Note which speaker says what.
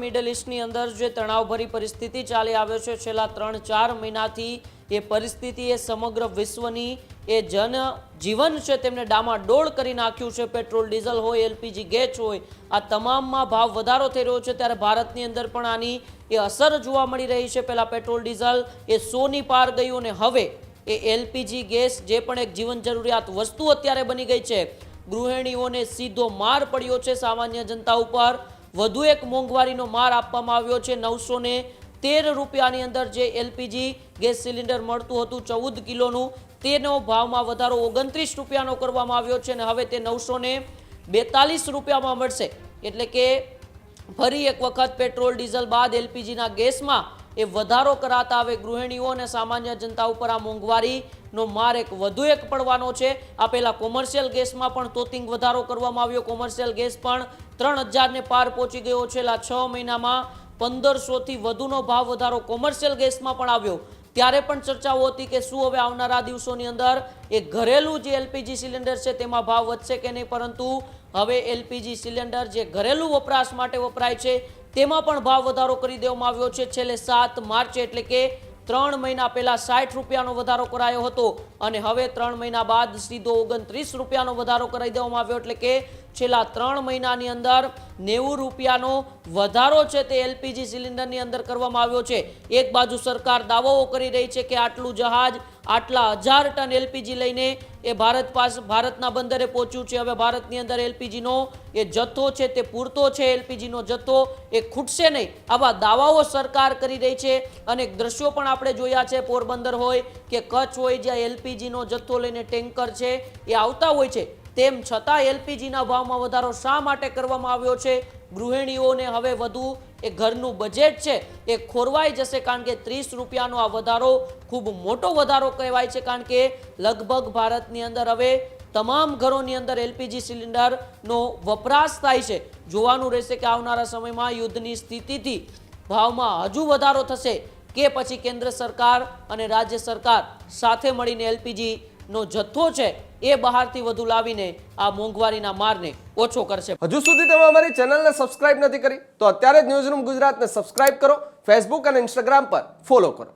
Speaker 1: Middle ઈસ્ટની અંદર જે તણાવભરી પરિસ્થિતિ ચાલી આવ્યો છે છેલ્લા 3-4 મહિનાથી, એ પરિસ્થિતિએ સમગ્ર વિશ્વની એ જનજીવન છે તેમને ડામાડોળ કરી નાખ્યું છે. પેટ્રોલ ડીઝલ હોય, એલપીજી ગેસ હોય, આ તમામમાં ભાવ વધારો થઈ રહ્યો છે. ત્યારે ભારતની અંદર પણ આની એ અસર જોવા મળી રહી છે. પહેલાં પેટ્રોલ ડીઝલ એ 100ની પાર ગયું, અને હવે એ એલપીજી ગેસ જે પણ એક જીવન જરૂરિયાત વસ્તુ અત્યારે બની ગઈ છે, ગૃહિણીઓને સીધો માર પડ્યો છે. સામાન્ય જનતા ઉપર વધુ એક મોંઘવારીનો માર આપવામાં આવ્યો છે. 913 રૂપિયાની અંદર જે એલપીજી ગેસ સિલિન્ડર મળતું હતું 14 કિલોનું, તેનો ભાવમાં વધારો 29 રૂપિયાનો કરવામાં આવ્યો છે, અને હવે તે 942 રૂપિયામાં મળશે. એટલે કે ફરી એક વખત પેટ્રોલ ડીઝલ બાદ એલપીજીના ગેસમાં એ વધારો કરાતા હવે ગૃહિણીઓ અને સામાન્ય જનતા ઉપર આ મોંઘવારીનો માર એક વધુ એક પડવાનો છે. આ પહેલાં કોમર્શિયલ ગેસમાં પણ તોતિંગ વધારો કરવામાં આવ્યો. કોમર્શિયલ ગેસ પણ 3000ને પાર પહોંચી ગયો છે. છેલ્લા 6 મહિનામાં 1500થી વધુનો ભાવ વધારો કોમર્શિયલ ગેસમાં પણ આવ્યો. ત્યારે પણ ચર્ચાઓ હતી કે શું હવે આવનારા દિવસોની અંદર એ ઘરેલું જે એલપીજી સિલિન્ડર છે તેમાં ભાવ વધશે કે નહીં, પરંતુ હવે એલપીજી સિલિન્ડર જે ઘરેલું વપરાશ માટે વપરાય છે તેમાં પણ ભાવ વધારો કરી દેવામાં આવ્યો છે. છેલ્લે 7 માર્ચે એટલે કે 3 મહિના પહેલા 60 રૂપિયાનો વધારો કરાયો હતો, અને હવે 3 મહિના બાદ સીધો 29 રૂપિયાનો વધારો કરાવી દેવામાં આવ્યો. એટલે કે છેલ્લા 3 મહિનાની અંદર 90 રૂપિયાનો વધારો છે તે એલપીજી સિલિન્ડરની અંદર કરવામાં આવ્યો છે. એક બાજુ સરકાર દાવાઓ કરી રહી છે કે આટલું જહાજ આટલા 1000 ટન એલપીજી લઈને એ ભારતના બંદરે પહોંચ્યું છે. હવે ભારતની અંદર એલપીજીનો એ જથ્થો છે તે પૂરતો છે, એલપીજીનો જથ્થો એ ખૂટશે નહીં, આવા દાવાઓ સરકાર કરી રહી છે. અનેક દ્રશ્યો પણ આપણે જોયા છે, પોરબંદર હોય કે કચ્છ હોય, જ્યાં એલપીજીનો જથ્થો લઈને ટેન્કર છે એ આવતા હોય છે. તેમ છતાં એલપીજીના ભાવમાં વધારો શા માટે કરવામાં આવ્યો છે? ગૃહિણીઓને હવે વધુ એ ઘરનું બજેટ છે એ ખોરવાઈ જશે, કારણ કે 30 રૂપિયાનો આ વધારો ખૂબ મોટો વધારો કહેવાય છે. કારણ કે લગભગ ભારતની અંદર હવે તમામ ઘરોની અંદર એલપીજી સિલિન્ડરનો વપરાશ થાય છે. જોવાનું રહેશે કે આવનારા સમયમાં યુદ્ધની સ્થિતિથી ભાવમાં હજુ વધારો થશે કે પછી કેન્દ્ર સરકાર અને રાજ્ય સરકાર સાથે મળીને એલપીજીનો જથ્થો છે એ બહારથી વધુ લાવીને આ મોંઘવારીના મારને ઓછો કરશે.
Speaker 2: હજુ સુધી તમે અમારી ચેનલને સબસ્ક્રાઇબ નથી કરી તો અત્યારે જ ન્યૂઝરૂમ ગુજરાતને સબસ્ક્રાઇબ કરો, ફેસબુક અને ઇન્સ્ટાગ્રામ પર ફોલો કરો.